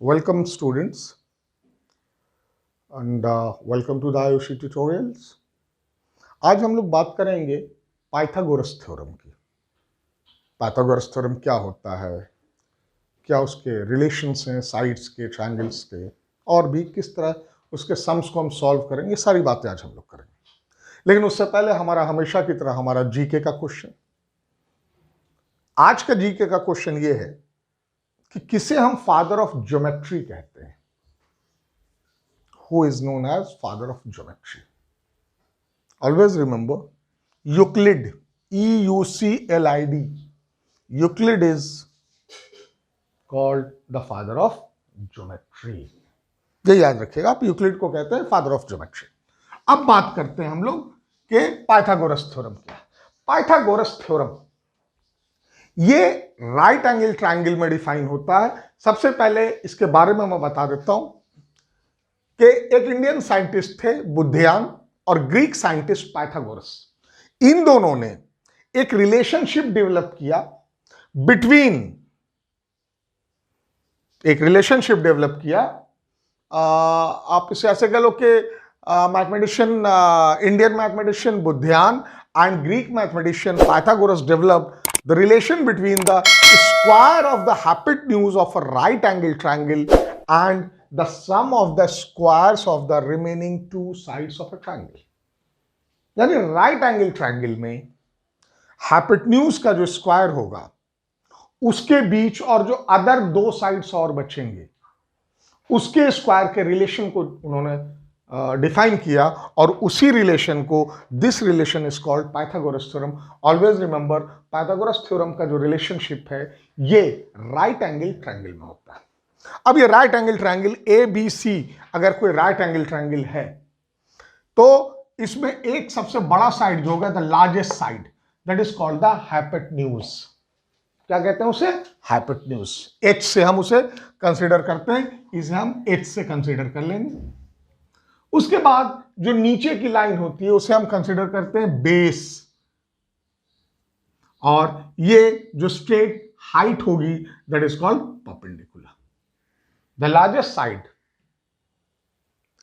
Welcome students and welcome to the Ayushi tutorials। आज हम लोग बात करेंगे पाइथागोरस थ्योरम की। पाइथागोरस थ्योरम क्या होता है, क्या उसके रिलेशंस हैं साइड्स के, ट्रायंगल्स के, और भी किस तरह उसके सम्स को हम सॉल्व करेंगे, ये सारी बातें आज हम लोग करेंगे। लेकिन उससे पहले हमारा हमेशा की तरह हमारा जीके का क्वेश्चन। आज का जीके का क्वेश्चन ये है कि किसे हम फादर ऑफ ज्योमेट्री कहते हैं। Who is known as father of geometry? Always remember Euclid, E-U-C-L-I-D. Euclid is called the father of geometry. ये याद रखिएगा, आप यूक्लिड को कहते हैं फादर ऑफ ज्योमेट्री। अब बात करते हैं हम लोग के पाइथागोरस थ्योरम क्या। पाइथागोरस थ्योरम ये राइट एंगल ट्रायंगल में डिफाइन होता है। सबसे पहले इसके बारे में मैं बता देता हूं कि एक इंडियन साइंटिस्ट थे बुद्धियान और ग्रीक साइंटिस्ट पाइथागोरस। इन दोनों ने एक रिलेशनशिप डेवलप किया आप इसे ऐसे कह लो कि Indian mathematician Baudhayana and Greek mathematician Pythagoras develop the relation between the square of the hypotenuse of a right angle triangle and the sum of the squares of the remaining two sides of a triangle। यानी right angle triangle में hypotenuse का जो square होगा उसके बीच और जो other दो sides और बचेंगे उसके स्क्वायर के रिलेशन को उन्होंने डिफाइन किया, और उसी रिलेशन को this relation is called Pythagoras theorem. Always remember Pythagoras theorem का जो रिलेशनशिप है ये राइट एंगल ट्रायंगल में होता है। अब ये right angle triangle A B C, अगर कोई राइट एंगल ट्रायंगल है तो इसमें एक सबसे बड़ा साइड जो होगा the largest side, that is called the hypotenuse. क्या कहते हैं उसे? हाइपोटेन्यूज। एच से हम उसे कंसीडर करते हैं, इसे हम एच से कंसीडर कर लेंगे। उसके बाद जो नीचे की लाइन होती है उसे हम कंसीडर करते हैं बेस, और ये जो स्ट्रेट हाइट होगी that is called perpendicular. The largest side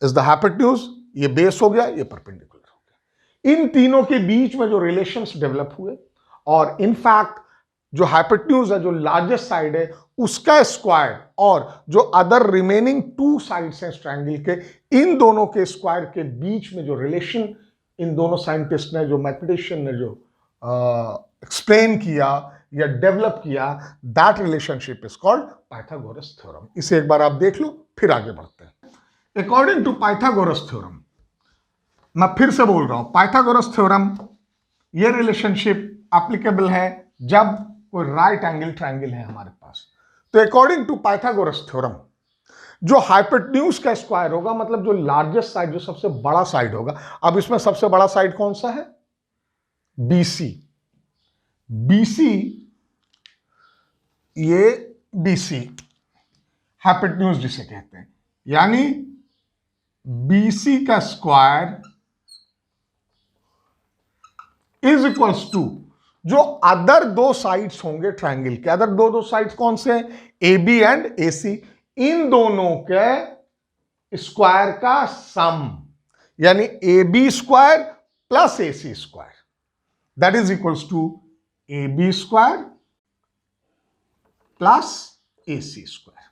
is the hypotenuse, ये बेस हो गया, ये परपेंडिकुलर हो गया। इन तीनों के बीच में जो रिलेशंस डेवलप हुए, और इनफैक्ट जो हाइपोटेन्यूज है, जो लार्जेस्ट साइड है, उसका स्क्वायर और जो अदर रिमेनिंग टू साइड्स हैं ट्रायंगल के, इन दोनों के स्क्वायर के बीच में जो रिलेशन इन दोनों साइंटिस्ट ने, जो मैथमेटिशियन ने जो एक्सप्लेन किया या डेवलप किया, that relationship is called Pythagoras theorem. इसे एक बार आप देख लो, फिर आगे बढ़ते हैं। अकॉर्डिंग टू पाइथागोरस थ्योरम, मैं फिर से बोल रहा हूं, पाइथागोरस थ्योरम ये रिलेशनशिप एप्लीकेबल है जब कोई राइट एंगल ट्रायंगल है हमारे पास। तो अकॉर्डिंग टू पाइथागोरस थ्योरम जो हाइपोटेन्यूज का स्क्वायर होगा, मतलब जो लार्जेस्ट साइड, जो सबसे बड़ा साइड होगा। अब इसमें सबसे बड़ा साइड कौन सा है? बीसी। बीसी, ये बीसी हाइपोटेन्यूज जिसे कहते हैं, यानी बीसी का स्क्वायर इज इक्वल्स टू जो अदर दो साइड्स होंगे ट्रायंगल के। अदर दो साइड्स कौन से हैं? ए बी एंड ए सी। इन दोनों के स्क्वायर का सम, यानी A B square plus A C square, that is equals to A B square plus A C square.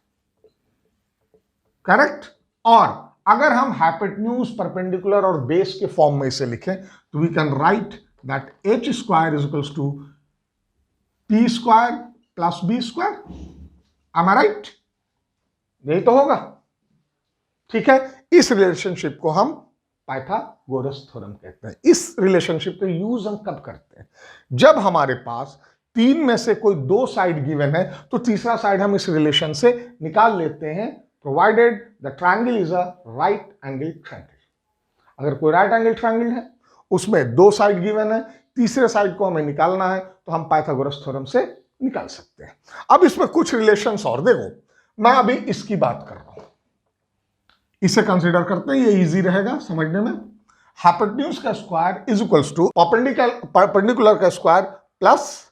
Correct? और अगर हम हाइपोटेन्यूज, परपेंडिकुलर और बेस के फॉर्म में इसे लिखें तो we can write that H square is equals to P square plus B square. Am I right? यही तो होगा। ठीक है, इस रिलेशनशिप को हम पाइथागोरस थ्योरम कहते हैं। इस रिलेशनशिप का यूज हम कब करते हैं? जब हमारे पास तीन में से कोई दो साइड गिवन है तो तीसरा साइड हम इस रिलेशन से निकाल लेते हैं, provided the triangle is a right angle triangle. अगर कोई राइट एंगल ट्रायंगल है, उसमें दो साइड गिवन है, तीसरे साइड को हमें निकालना है, तो हम पाइथागोरस थ्योरम से निकाल सकते हैं। अब इसमें कुछ रिलेशंस और देखो, मैं अभी इसकी बात कर रहा हूं, इसे कंसीडर करते हैं, ये इजी रहेगा समझने में। हाइपोटेन्यूज का square is equals to perpendicular का स्क्वायर प्लस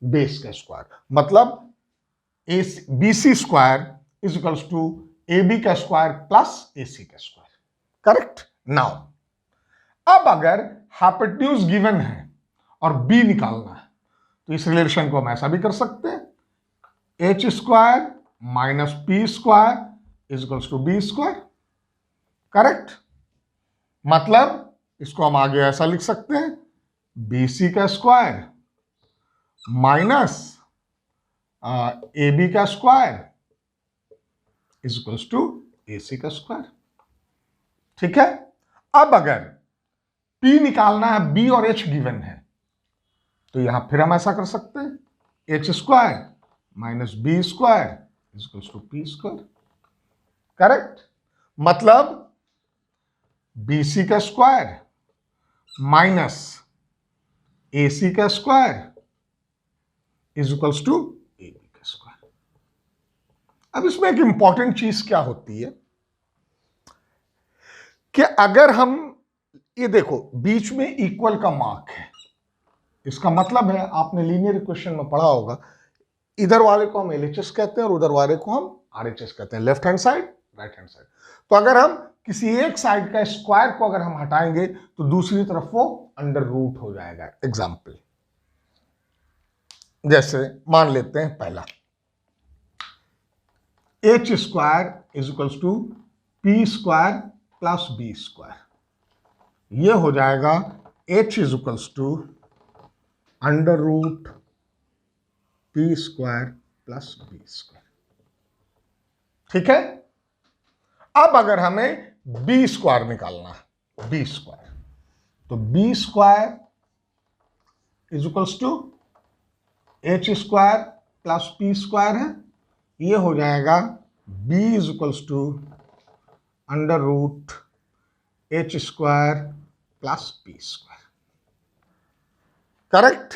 बेस का स्क्वायर, मतलब A B C square is equals to A B का स्क्वायर प्लस ए सी का स्क्वायर। करेक्ट। नाउ अब अगर हाइपोटेन्यूज गिवन है और बी निकालना है तो इस रिलेशन को हम ऐसा भी कर सकते हैं, H square minus P square is equals to B square. Correct. मतलब इसको हम आगे ऐसा लिख सकते हैं, बी सी का स्क्वायर माइनस ए बी का square is equals to A C का स्क्वायर। ठीक है। अब अगर P निकालना है, B और H गिवन है, तो यहां फिर हम ऐसा कर सकते हैं, H square minus B square is equals to P square. Correct. मतलब बी सी का स्क्वायर माइनस ए सी का square is equals to A B का स्क्वायर। अब इसमें एक इंपॉर्टेंट चीज क्या होती है कि अगर हम ये देखो बीच में इक्वल का मार्क है, इसका मतलब है आपने लीनियर इक्वेशन में पढ़ा होगा, इधर वाले को हम एलएचएस कहते हैं और उधर वाले को हम आरएचएस कहते हैं, left hand side right hand side. तो अगर हम किसी एक साइड का स्क्वायर को अगर हम हटाएंगे तो दूसरी तरफ वो अंडर रूट हो जाएगा। एग्जाम्पल जैसे मान लेते हैं पहला, H square is equals to P square plus B square, ये हो जाएगा H is equals to under root P square plus B square. ठीक है। अब अगर हमें बी स्क्वायर निकालना है, बी स्क्वायर, तो B square is equals to H square plus P square है, ये हो जाएगा B is equals to under root H square plus P square. Correct.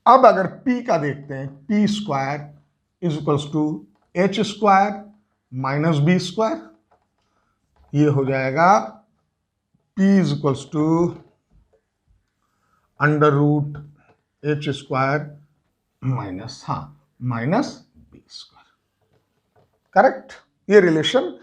अब अगर p का देखते हैं, P square is equals to H square minus B square, ये हो जाएगा p is equals to under root H square minus B square. Correct. ये relation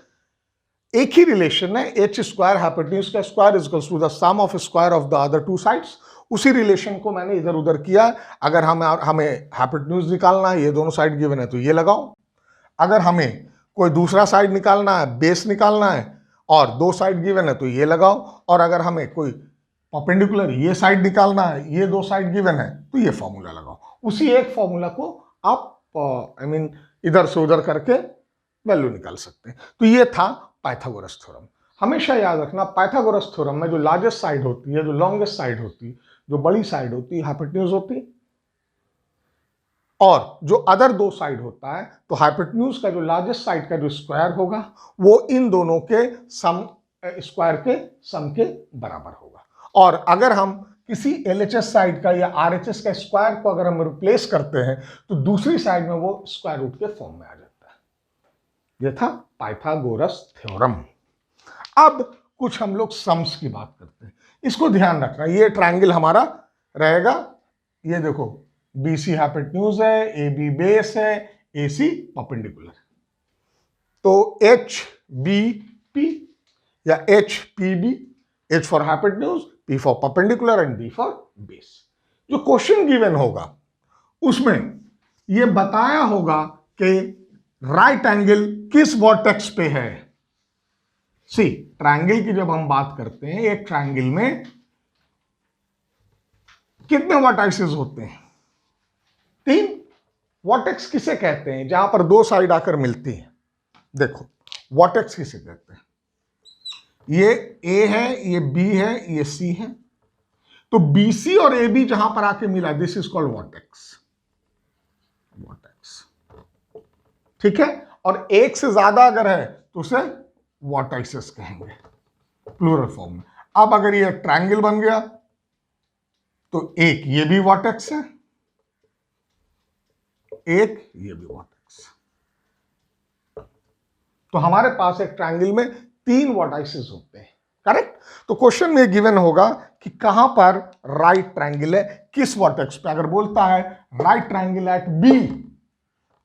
एक ही रिलेशन है, एच स्क्वायर हाइपोटेन्यूज का square is equals to the sum of square of the other two sides. उसी relation को मैंने इधर उधर किया। अगर हमें हाइपोटेन्यूज निकालना है, ये दोनों साइड गिवन है तो ये लगाओ। अगर हमें कोई दूसरा साइड निकालना है, बेस निकालना है और दो साइड गिवन है तो ये लगाओ। और अगर हमें कोई परपेंडिकुलर ये साइड निकालना है, ये दो साइड गिवन है तो ये फॉर्मूला लगाओ। उसी एक फॉर्मूला को आप इधर से उधर करके वैल्यू निकाल सकते हैं। तो ये था पाइथागोरस थ्योरम। हमेशा याद रखना, पाइथागोरस थ्योरम में जो लार्जेस्ट साइड होती है, जो लॉन्गेस्ट साइड होती है, जो बड़ी साइड होती है हाइपोटेन्यूज होती है, और जो अदर दो साइड होता है तो हाइपोटेन्यूज का जो लार्जेस्ट साइड का जो स्क्वायर होगा वो इन दोनों के सम स्क्वायर के सम के बराबर होगा। और अगर हम किसी एलएचएस साइड का या आरएचएस का स्क्वायर को अगर हम रिप्लेस करते हैं तो दूसरी साइड में वो स्क्वायर रूट के फॉर्म में आ जाता है। यह था पाइथागोरस थ्योरम। अब कुछ हम लोग सम्स की बात करते हैं। इसको ध्यान रखना, ये ट्रायंगल हमारा रहेगा, ये देखो BC हाइपोटेन्यूज है, AB बेस है, AC परपेंडिकुलर। तो HBP या HPB, H for hypotenuse, P for perpendicular and B for base. जो क्वेश्चन गिवन होगा उसमें ये बताया होगा कि राइट एंगल किस वर्टेक्स पे है। सी ट्रायंगल की जब हम बात करते हैं, एक ट्रायंगल में कितने वर्टाइसेस होते हैं? 3। वर्टेक्स किसे कहते हैं? जहां पर दो साइड आकर मिलती हैं। देखो वर्टेक्स किसे कहते हैं? ये A है, ये B है, ये C है। तो BC और AB जहां पर आके मिला, दिस इज कॉल्ड वर्टेक्स। ठीक है। और एक से ज्यादा अगर है तो उसे वर्टाइसेस कहेंगे प्लूरल फॉर्म में। अब अगर ये ट्रायंगल बन गया तो एक ये भी वर्टेक्स है, एक ये भी वर्टेक्स। तो हमारे पास एक ट्रायंगल में 3 वर्टाइसेस होते हैं। करेक्ट। तो क्वेश्चन में गिवन होगा कि कहां पर राइट ट्रायंगल है, किस वर्टेक्स पे। अगर बोलता है राइट ट्रायंगल एट बी,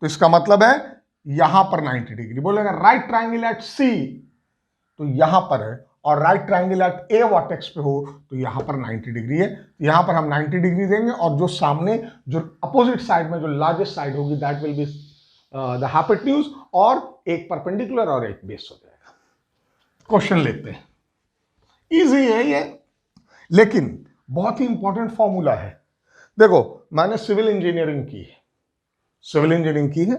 तो इसका मतलब है यहां पर 90 डिग्री। बोलेगा राइट ट्राइंगल एट सी, तो यहां पर है, और राइट ट्राइंगल एट ए वर्टेक्स पे हो तो यहां पर 90 डिग्री है। यहां पर हम 90 डिग्री देंगे, और जो सामने जो अपोजिट साइड में जो लार्जेस्ट साइड होगी that will be the hypotenuse, और एक परपेंडिकुलर और एक बेस हो जाएगा। क्वेश्चन लेते हैं, इजी है ये, लेकिन बहुत ही इंपॉर्टेंट फॉर्मूला है। देखो मैंने सिविल इंजीनियरिंग की है,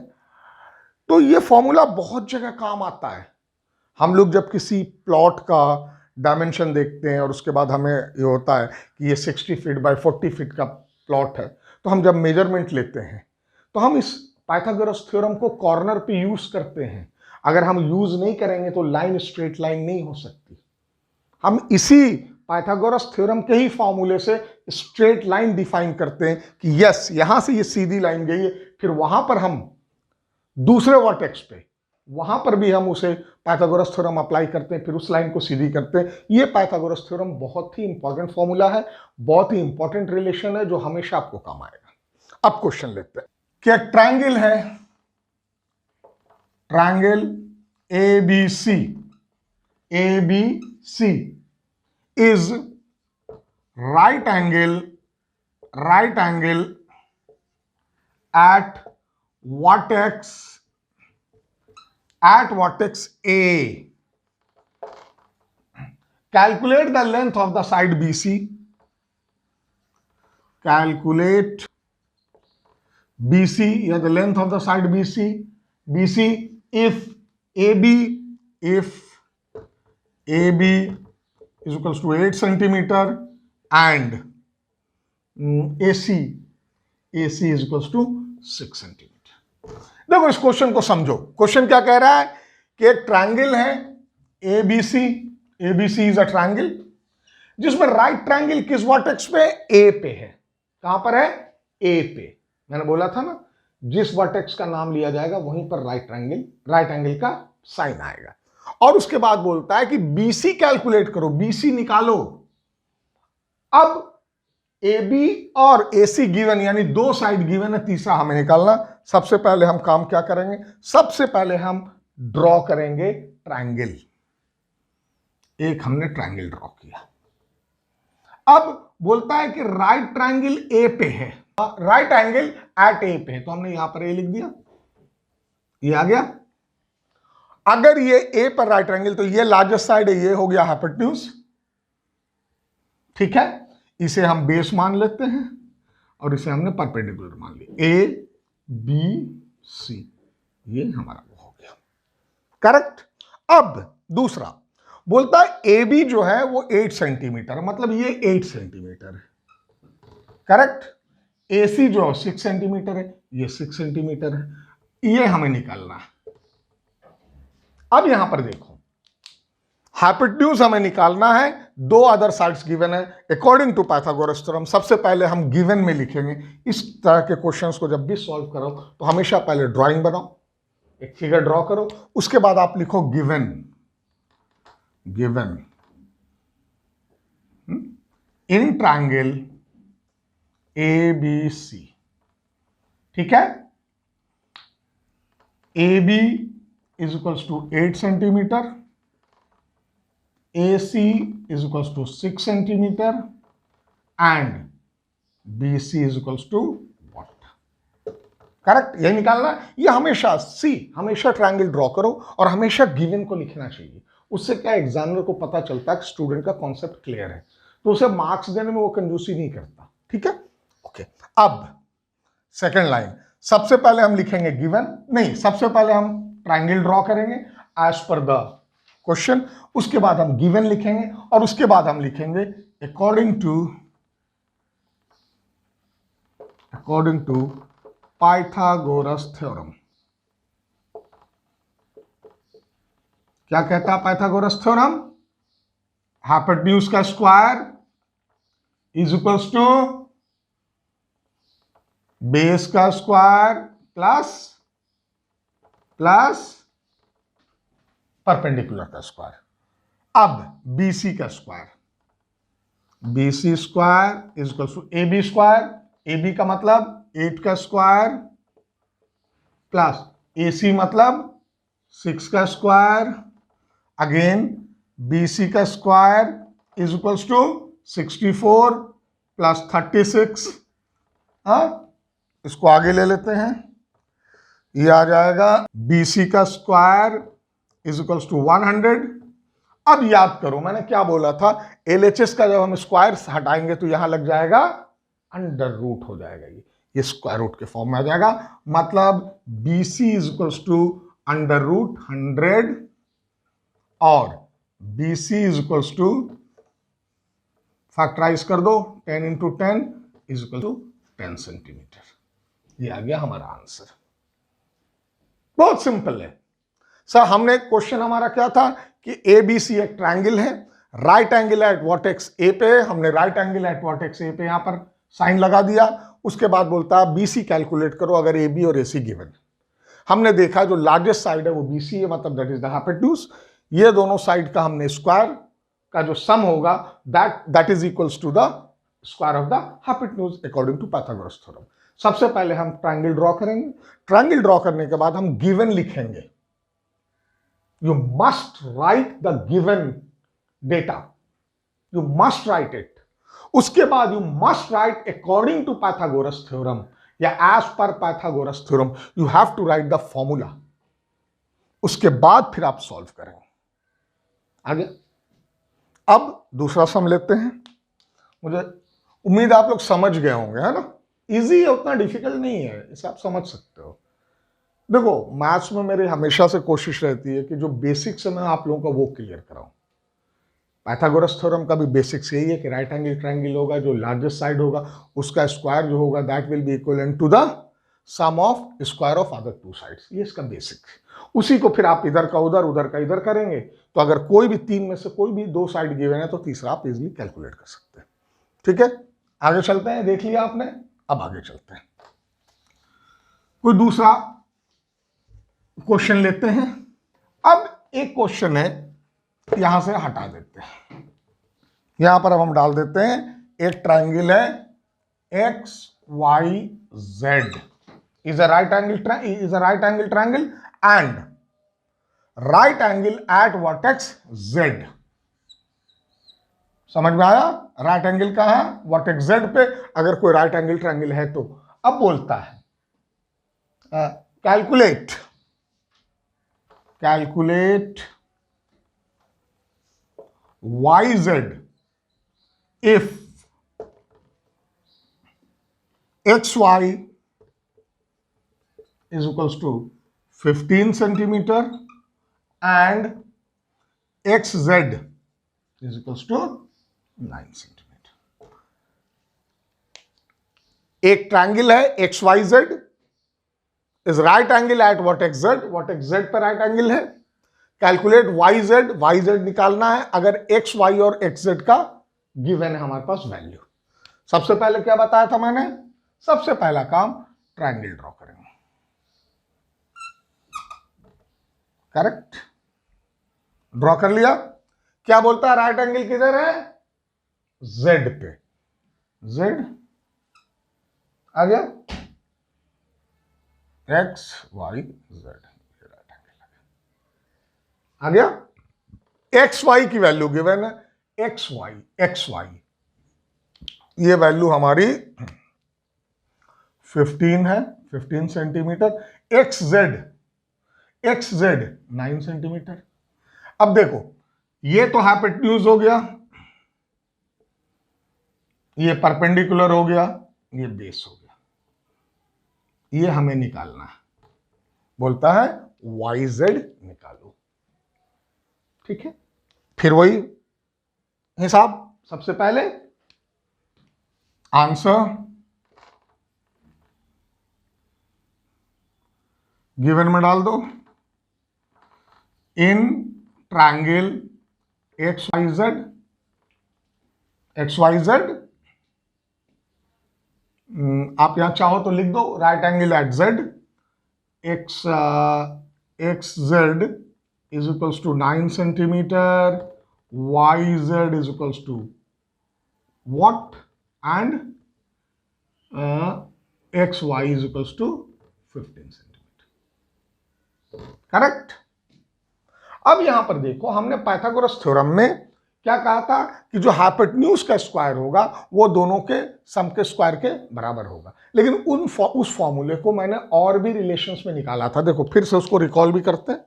तो ये फॉर्मूला बहुत जगह काम आता है। हम लोग जब किसी प्लॉट का डायमेंशन देखते हैं और उसके बाद हमें ये होता है कि ये 60 फीट बाय 40 फीट का प्लॉट है, तो हम जब मेजरमेंट लेते हैं तो हम इस पाइथागोरस थ्योरम को कॉर्नर पे यूज करते हैं। अगर हम यूज नहीं करेंगे तो लाइन स्ट्रेट लाइन नहीं हो सकती। हम इसी पाइथागोरस थ्योरम के ही फॉर्मूले से स्ट्रेट लाइन डिफाइन करते हैं कि यस यहां से ये सीधी लाइन गई है, फिर वहां पर हम दूसरे वर्टेक्स पे वहां पर भी हम उसे पाइथागोरस थ्योरम अप्लाई करते हैं, फिर उस लाइन को सीधी करते हैं। ये पाइथागोरस थ्योरम बहुत ही इंपॉर्टेंट फॉर्मूला है, बहुत ही इंपॉर्टेंट रिलेशन है जो हमेशा आपको काम आएगा। अब क्वेश्चन लेते हैं कि एक ट्रायंगल है, triangle ABC is right angle at vertex A. Calculate the length of the side BC. Calculate BC, the length of the side BC if AB is equals to 8 centimeter and AC is equals to 6 centimeter. देखो इस question को समझो। Question क्या कह रहा है कि एक ट्रायंगल है ABC इज अ ट्रायंगल जिसमें राइट ट्रायंगल किस वर्टेक्स पे? ए पे है। कहां पर है? ए पे। मैंने बोला था ना, जिस वर्टेक्स का नाम लिया जाएगा वहीं पर राइट एंगल का साइन आएगा। और उसके बाद बोलता है कि BC कैलकुलेट करो, BC निकालो। अब AB और AC गिवन, यानी दो साइड गिवन है, तीसरा हमें निकालना। सबसे पहले हम काम क्या करेंगे? सबसे पहले हम ड्रॉ करेंगे ट्रायंगल। एक हमने ट्रायंगल ड्रॉ किया। अब बोलता है कि राइट ट्रायंगल ए पे है, राइट एंगल एट ए पे है, तो हमने यहां पर ए लिख दिया, ये आ गया। अगर ये ए पर राइट एंगल, तो ये लार्जेस्ट साइड है, ये हो गया हाइपोटेन्यूज। ठीक है, इसे हम बेस मान लेते हैं और इसे हमने परपेंडिकुलर मान लिया, ABC, ये हमारा वो हो गया। करेक्ट। अब दूसरा बोलता है AB जो है वो 8 सेंटीमीटर, मतलब ये 8 सेंटीमीटर है। करेक्ट। AC जो 6 सेंटीमीटर है, ये 6 सेंटीमीटर है। ये हमें निकालना है। अब यहां पर देखो, हाइपोटेन्यूज हमें निकालना है, दो अदर साइड्स गिवन है अकॉर्डिंग टू पाइथागोरस थ्योरम। सबसे पहले हम गिवन में लिखेंगे। इस तरह के क्वेश्चंस को जब भी सॉल्व करो तो हमेशा पहले ड्राइंग बनाओ, एक फिगर ड्रॉ करो, उसके बाद आप लिखो गिवन इन ट्रायंगल ABC। ठीक है, AB is equals to 8 centimeter, AC is equals to 6 centimeter and BC is equals to what? Correct, यही निकालना। ये हमेशा हमेशा ट्रायंगल ड्रॉ करो और हमेशा गिवन को लिखना चाहिए। उससे क्या एग्जामिनर को पता चलता है कि स्टूडेंट का कॉन्सेप्ट क्लियर है, तो उसे मार्क्स देने में वो कंजूसी नहीं करता। ठीक है, ओके। अब सेकेंड लाइन, सबसे पहले हम लिखेंगे गिवन, नहीं, सबसे पहले हम ट्रायंगल ड्रॉ करेंगे एज पर द क्वेश्चन, उसके बाद हम गिवन लिखेंगे और उसके बाद हम लिखेंगे अकॉर्डिंग टू पाइथागोरस थ्योरम। क्या कहता है पाइथागोरस थ्योरम? हाइपोटेन्यूज का square is equals to base का स्क्वायर प्लस परपेंडिकुलर का स्क्वायर। अब BC का square, BC square is equal to AB square. AB का मतलब 8 का स्क्वायर प्लस AC मतलब 6 का स्क्वायर, अगेन BC का square is equals to 64 plus 36। हाँ, इसको आगे ले लेते हैं, ये आ जाएगा BC का स्क्वायर इज इक्वल्स टू 100। अब याद करो मैंने क्या बोला था, LHS का जब हम स्क्वायर हटाएंगे तो यहां लग जाएगा अंडर रूट हो जाएगा, ये स्क्वायर रूट के फॉर्म में आ जाएगा। मतलब BC is equals to under root 100 और BC is equals to factorise कर दो 10 into 10 is equal to 10 centimetre. ये आ गया हमारा आंसर। बहुत सिंपल है सर। हमने क्वेश्चन हमारा क्या था कि ABC एक ट्रायंगल है, right angle eight vertex A पे, हमने right angle eight vertex A पे यहां पर साइन लगा दिया। उसके बाद बोलता है BC कैलकुलेट करो अगर AB और AC गिवन। हमने देखा जो लार्जेस्ट साइड है वो BC है, मतलब दैट इज द हाइपोटेन्यूज। ये दोनों साइड का हमने स्क्वायर का जो सम होगा that is equals to the square of the hypotenuse according to Pythagoras theorem. सबसे पहले हम ट्रायंगल ड्रॉ करेंगे, ट्रायंगल ड्रॉ करने के बाद हम गिवन लिखेंगे। You must write the given data. You must write it. उसके बाद you must write according to Pythagoras theorem या as per Pythagoras theorem. You have to write the formula. उसके बाद फिर आप सॉल्व करेंगे। आगे अब दूसरा सम लेते हैं। मुझे उम्मीद आप लोग समझ गए होंगे, है ना। इजी है, उतना डिफिकल्ट नहीं है, इसे आप समझ सकते हो। देखो मैथ्स में मेरी हमेशा से कोशिश रहती है कि जो बेसिक्स है मैं आप लोगों को वो क्लियर कराऊं। पाइथागोरस थ्योरम का भी बेसिक्स यही है कि राइट एंगल ट्रायंगल होगा, जो लार्जेस्ट साइड होगा उसका स्क्वायर जो होगा that will be equivalent to the sum of square of other two sides. ये इसका बेसिक है। उसी को फिर आप इधर का उधर का इधर करेंगे तो अगर कोई भी तीन में से कोई भी दो साइड गिवन है तो तीसरा आप इजिली कैलकुलेट कर सकते हैं। ठीक है, आगे चलते हैं। देख लिया आपने, अब आगे चलते हैं। कोई दूसरा क्वेश्चन लेते हैं। अब एक क्वेश्चन है, यहां से हटा देते हैं, यहां पर अब हम डाल देते हैं एक ट्रायंगल है XYZ is a right angle triangle and right angle at vertex Z। समझ में आया? राइट एंगल कहां है? वर्टेक्स Z पे। अगर कोई राइट एंगल ट्रायंगल है तो अब बोलता है calculate YZ if XY is equals to 15 centimeter and XZ is equals to 9 centimetre. एक ट्रायंगल है XYZ is right angle eight vertex Z पर राइट एंगल है। कैलकुलेट YZ निकालना है अगर XY और XZ का गिवन है हमारे पास वैल्यू। सबसे पहले क्या बताया था मैंने? सबसे पहला काम ट्रायंगल ड्रॉ करेंगे। करेक्ट, ड्रॉ कर लिया। क्या बोलता है? राइट एंगल किधर है? Z पे। Z आ गया, XYZ राइट एंगल आ गया। XY की वैल्यू गिवन है, XY ये वैल्यू हमारी 15 है, 15 सेंटीमीटर। XZ 9 centimetre. अब देखो ये तो हाइपोटेन्यूज हो गया, ये परपेंडिकुलर हो गया, ये बेस हो गया। ये हमें निकालना है, बोलता है YZ निकालो। ठीक है, फिर वही हिसाब। सबसे पहले आंसर गिवन में डाल दो। इन ट्रायंगल XYZ आप यहां चाहो तो लिख दो right angle at Z XZ is equals to 9 centimeter, YZ is equals to what, and XY is equals to 15 centimeter। Correct. अब यहां पर देखो, हमने पाइथागोरस थ्योरम में क्या कहा था कि जो हाइपोटेन्यूज का स्क्वायर होगा वो दोनों के सम के स्क्वायर के बराबर होगा, लेकिन उस फॉर्मूले को मैंने और भी रिलेशंस में निकाला था। देखो फिर से उसको रिकॉल भी करते हैं।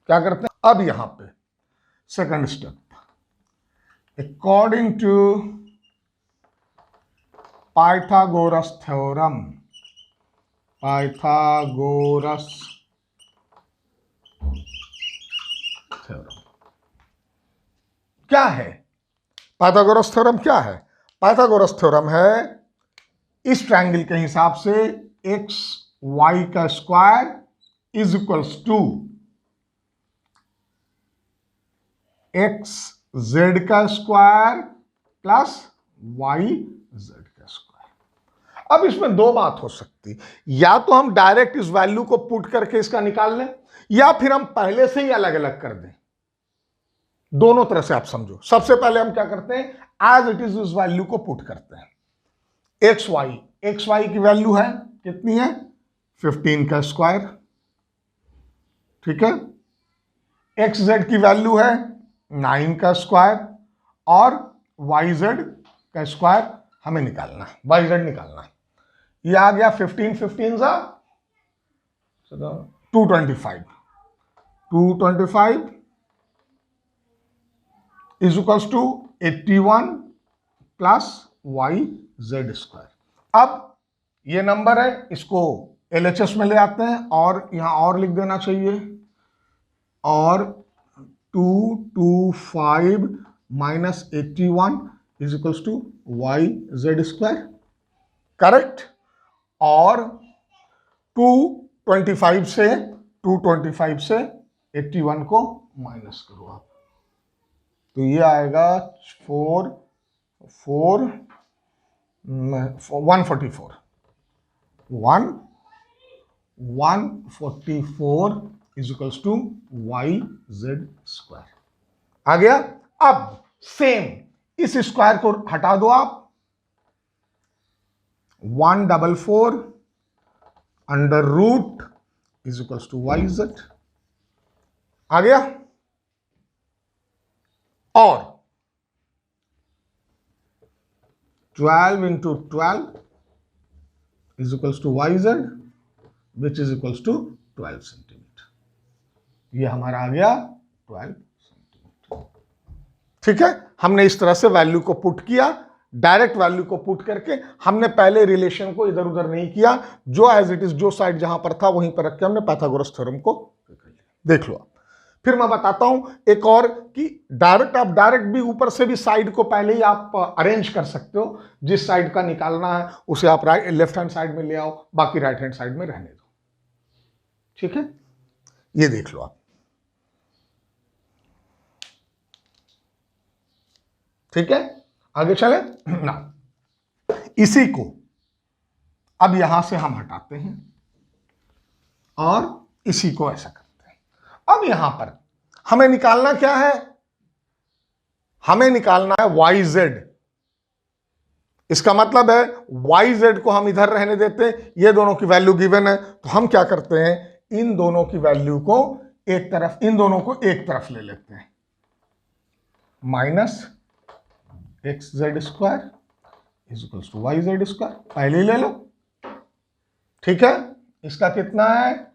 क्या करते हैं अब यहां पे second step, according to Pythagoras theorem, Pythagoras theorem क्या है? पाइथागोरस थ्योरम क्या है? पाइथागोरस थ्योरम है इस ट्रायंगल के हिसाब से एक्स वाई का square is equals to X Z का स्क्वायर प्लस वाई जेड का स्क्वायर। अब इसमें दो बात हो सकती, या तो हम डायरेक्ट इस वैल्यू को पुट करके इसका निकाल लें, या फिर हम पहले से ही अलग अलग कर दें। दोनों तरह से आप समझो। सबसे पहले हम क्या करते हैं, एज इट इज इस वैल्यू को पुट करते हैं। एक्स वाई की वैल्यू है कितनी है? 15 का स्क्वायर, ठीक है। एक्स जेड की वैल्यू है 9 का स्क्वायर, और वाई जेड का स्क्वायर हमें निकालना है, वाई जेड निकालना है। ये आ गया 15 15 सा 225, 225 is equals to 81 plus Y Z square. अब ये नंबर है, इसको LHS में ले आते हैं और यहां और लिख देना चाहिए, और 225 minus 81 is equals to Y Z square, correct. और 225 से 81 को माइनस करो आप, तो ये आएगा 144 is equals to Y Z square आ गया। अब सेम इस स्क्वायर को हटा दो आप, 144 under root is equals to Y Z आ गया। और 12 into 12 is equals to Y Z which is equals to 12 centimetre. ये हमारा आ गया 12 सेंटीमीटर, ठीक है। हमने इस तरह से वैल्यू को पुट किया, डायरेक्ट वैल्यू को पुट करके। हमने पहले रिलेशन को इधर उधर नहीं किया, जो एज इट इज जो साइड जहां पर था वहीं पर रख के हमने पाइथागोरस थ्योरम को देख लो। फिर मैं बताता हूं एक और कि आप डायरेक्ट भी ऊपर से भी साइड को पहले ही आप अरेंज कर सकते हो। जिस साइड का निकालना है उसे आप लेफ्ट हैंड साइड में ले आओ, बाकी राइट हैंड साइड में रहने दो, ठीक है। ये देख लो आप, ठीक है। आगे चले ना, इसी को अब यहां से हम हटाते हैं और इसी को ऐसा करते हैं। अब यहां पर हमें निकालना क्या है? हमें निकालना है वाई जेड। इसका मतलब है वाई जेड को हम इधर रहने देते हैं, ये दोनों की वैल्यू गिवन है, तो हम क्या करते हैं, इन दोनों की वैल्यू को एक तरफ, इन दोनों को एक तरफ ले लेते हैं, minus X Z square is equals to Y Z square, पहले ही ले लो, ठीक है। इसका कितना है,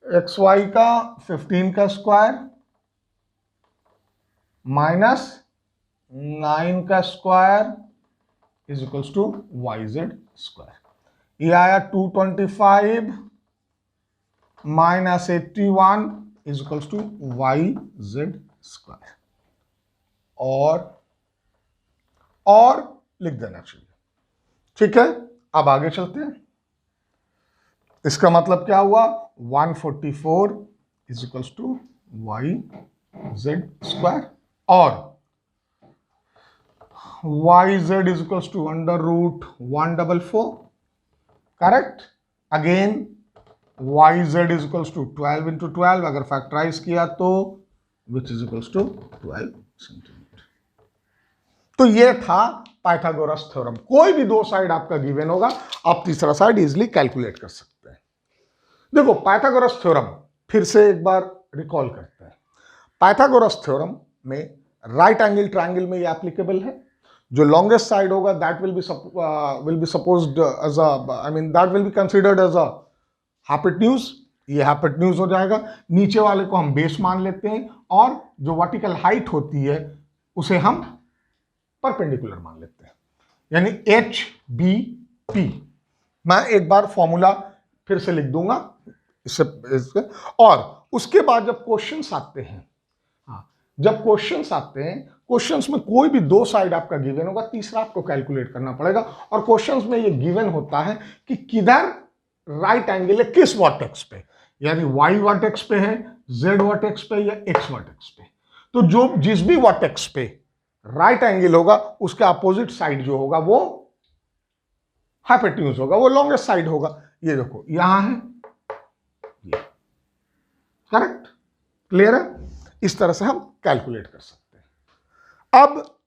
एक्स वाई का 15 का स्क्वायर माइनस 9 का square is equals to Y Z square. ये आया 225 minus 81 is equals to Y Z square, और लिख देना चाहिए, ठीक है। अब आगे चलते हैं। इसका मतलब क्या हुआ, 144 is equals to Y Z square, और Y Z is equals to under root 144, correct. Again Y Z is equals to 12 into 12, अगर फैक्टराइज किया तो which is equals to 12 centimetre. तो ये था पाइथागोरस थ्योरम। कोई भी दो साइड आपका गिवन होगा, आप तीसरा साइड इजिली कैलकुलेट कर सकते हैं। देखो पाइथागोरस थ्योरम फिर से एक बार रिकॉल करते हैं। पाइथागोरस थ्योरम में राइट एंगल ट्रायंगल में ये एप्लीकेबल है। जो लॉन्गेस्ट साइड होगा that will be supposed as that will be considered as a hypotenuse. ये हाइपोटेन्यूज हो जाएगा। नीचे वाले को हम बेस मान लेते हैं और जो वर्टिकल हाइट होती है उसे हम परपेंडिकुलर मान लेते हैं, यानी एच बी पी। मैं एक बार फॉर्मूला फिर से लिख दूंगा इससे। और उसके बाद जब क्वेश्चंस आते हैं, जब क्वेश्चंस आते हैं, क्वेश्चंस में कोई भी दो साइड आपका गिवन होगा, तीसरा आपको कैलकुलेट करना पड़ेगा। और क्वेश्चंस में ये गिवन होता है कि किधर राइट एंगल है, किस वर्टेक्स पे, यानी वाई वर्टेक्स पे है, जेड वर्टेक्स पे या एक्स वर्टेक्स पे। तो जो जिस भी वर्टेक्स पे राइट एंगल होगा उसके अपोजिट साइड जो होगा वो हाइपोटेन्यूज होगा, वो लॉन्गेस्ट साइड होगा। ये देखो यहां है, करेक्ट, क्लियर है। इस तरह से हम कैलकुलेट कर सकते हैं। अब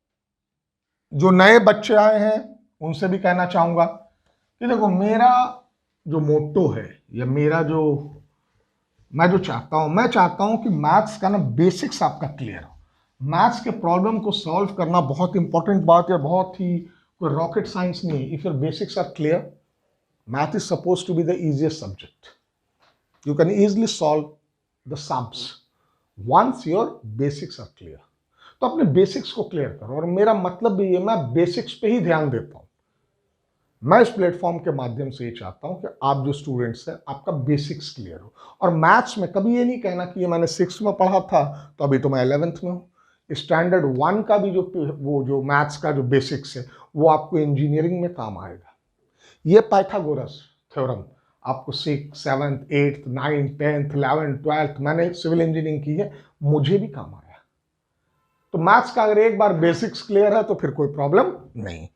जो नए बच्चे आए हैं उनसे भी कहना चाहूंगा कि देखो मेरा जो मोटो है या मेरा जो मैं चाहता हूं कि मैथ्स का ना बेसिक्स आपका क्लियर हो। मैथ्स के प्रॉब्लम को सॉल्व करना बहुत इंपॉर्टेंट बात है, बहुत ही कोई रॉकेट साइंस नहीं है। If your basics are clear, math is suppose to be the easiest subject. You can easily solve the sums once your basics are clear. तो अपने बेसिक्स को क्लियर करो। और मेरा मतलब भी ये, मैं बेसिक्स पे ही ध्यान देता हूं। मैं इस प्लेटफॉर्म के माध्यम से ये चाहता हूं कि आप जो स्टूडेंट्स हैं आपका बेसिक्स क्लियर हो। और मैथ्स में कभी ये नहीं कहना कि ये मैंने 6th में पढ़ा था तो अभी तो मैं 11th में हूं। स्टैंडर्ड 1 का भी जो मैथ्स का जो बेसिक्स है वो आपको इंजीनियरिंग में काम आएगा। ये पाइथागोरस थ्योरम आपको 6th 7th 8th 9th 10th 11th 12th, मैंने सिविल इंजीनियरिंग की है, मुझे भी काम आया। तो मैथ्स का अगर एक बार बेसिक्स क्लियर है तो फिर कोई प्रॉब्लम नहीं।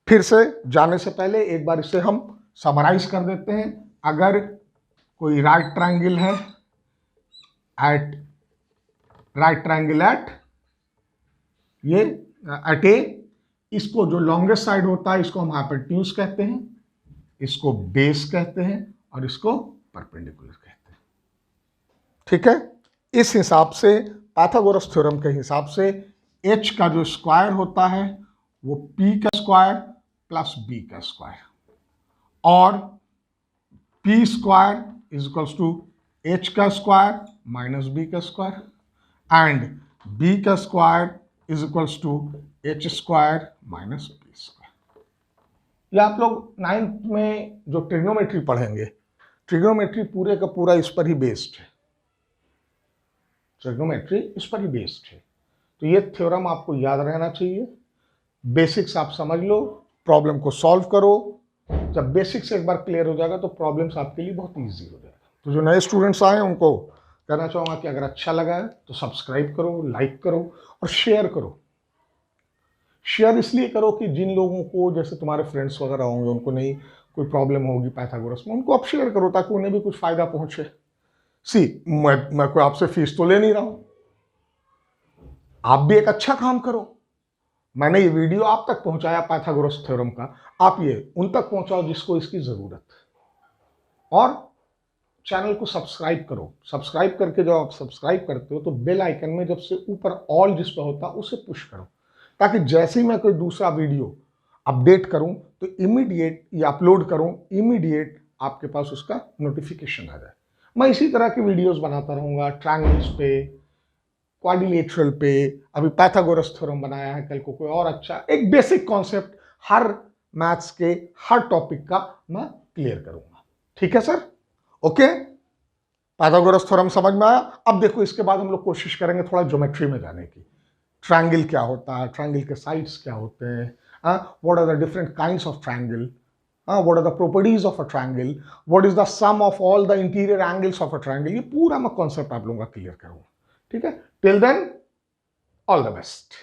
फिर से जाने से पहले एक बार इसे हम समराइज कर देते हैं। अगर कोई राइट ट्रायंगल है एट ए, इसको जो लॉन्गेस्ट साइड होता है इसको हम हाइपोटेन्यूज कहते हैं, इसको बेस कहते हैं और इसको परपेंडिकुलर कहते हैं। ठीक है। इस हिसाब से पाइथागोरस थ्योरम के हिसाब से h का जो स्क्वायर होता है वो p का स्क्वायर प्लस b का स्क्वायर, और p square is equals to h का स्क्वायर माइनस b का स्क्वायर, एंड b का square is equals to h square minus b square. ये आप लोग 9th में जो ट्रिग्नोमेट्री पढ़ेंगे, ट्रिग्नोमेट्री पूरे का पूरा इस पर ही बेस्ड है। ट्रिग्नोमेट्री इस पर ही बेस्ड है। तो ये थ्योरम आपको याद रहना चाहिए। बेसिक्स आप समझ लो, प्रॉब्लम को सॉल्व करो। जब बेसिक्स एक बार क्लियर हो जाएगा तो प्रॉब्लम्स आपके लिए बहुत इजी हो जाएगा। तो जो नए स्टूडेंट्स आए उनको कहना चाहूँगा कि अगर अच्छा लगा है तो सब्सक्राइब करो, लाइक करो और शेयर करो। शेयर इसलिए करो कि जिन लोगों को, जैसे तुम्हारे फ्रेंड्स वगैरह होंगे, उनको नहीं कोई प्रॉब्लम होगी पाइथागोरस में, उनको आप शेयर करो ताकि उन्हें भी कुछ फायदा पहुंचे। मैं कोई आपसे फीस तो ले नहीं रहा हूं, आप भी एक अच्छा काम करो। मैंने ये वीडियो आप तक पहुंचाया पाइथागोरस थ्योरम का, आप ये उन तक पहुंचाओ जिसको इसकी जरूरत है। और चैनल को सब्सक्राइब करो। सब्सक्राइब करके जब आप सब्सक्राइब करते हो तो बेल आइकन में जब से ऊपर ऑल जिस पर होता है उसे पुश करो, ताकि जैसे ही मैं कोई दूसरा वीडियो अपडेट करूं तो इमीडिएट या अपलोड करूं, इमीडिएट आपके पास उसका नोटिफिकेशन आ जाए। मैं इसी तरह की वीडियोस बनाता रहूंगा, ट्रायंगल्स पे, क्वाड्रिलेटरल पे, अभी पाइथागोरस थ्योरम बनाया है, कल को कोई और अच्छा एक बेसिक कॉन्सेप्ट हर मैथ्स के हर टॉपिक का मैं क्लियर करूंगा। ठीक है सर, ओके। पाइथागोरस थ्योरम समझ में आया। अब देखो इसके बाद हम लोग कोशिश करेंगे थोड़ा ज्योमेट्री में जाने की। ट्रायंगल क्या होता है, ट्रायंगल के साइड्स क्या होते हैं, what are the different kinds of triangle, what are the properties of a triangle, what is the sum of all the interior angles of a triangle, ये पूरा मैं कॉन्सेप्ट आप लोगों का क्लियर करूंगा। ठीक है, till then all the best.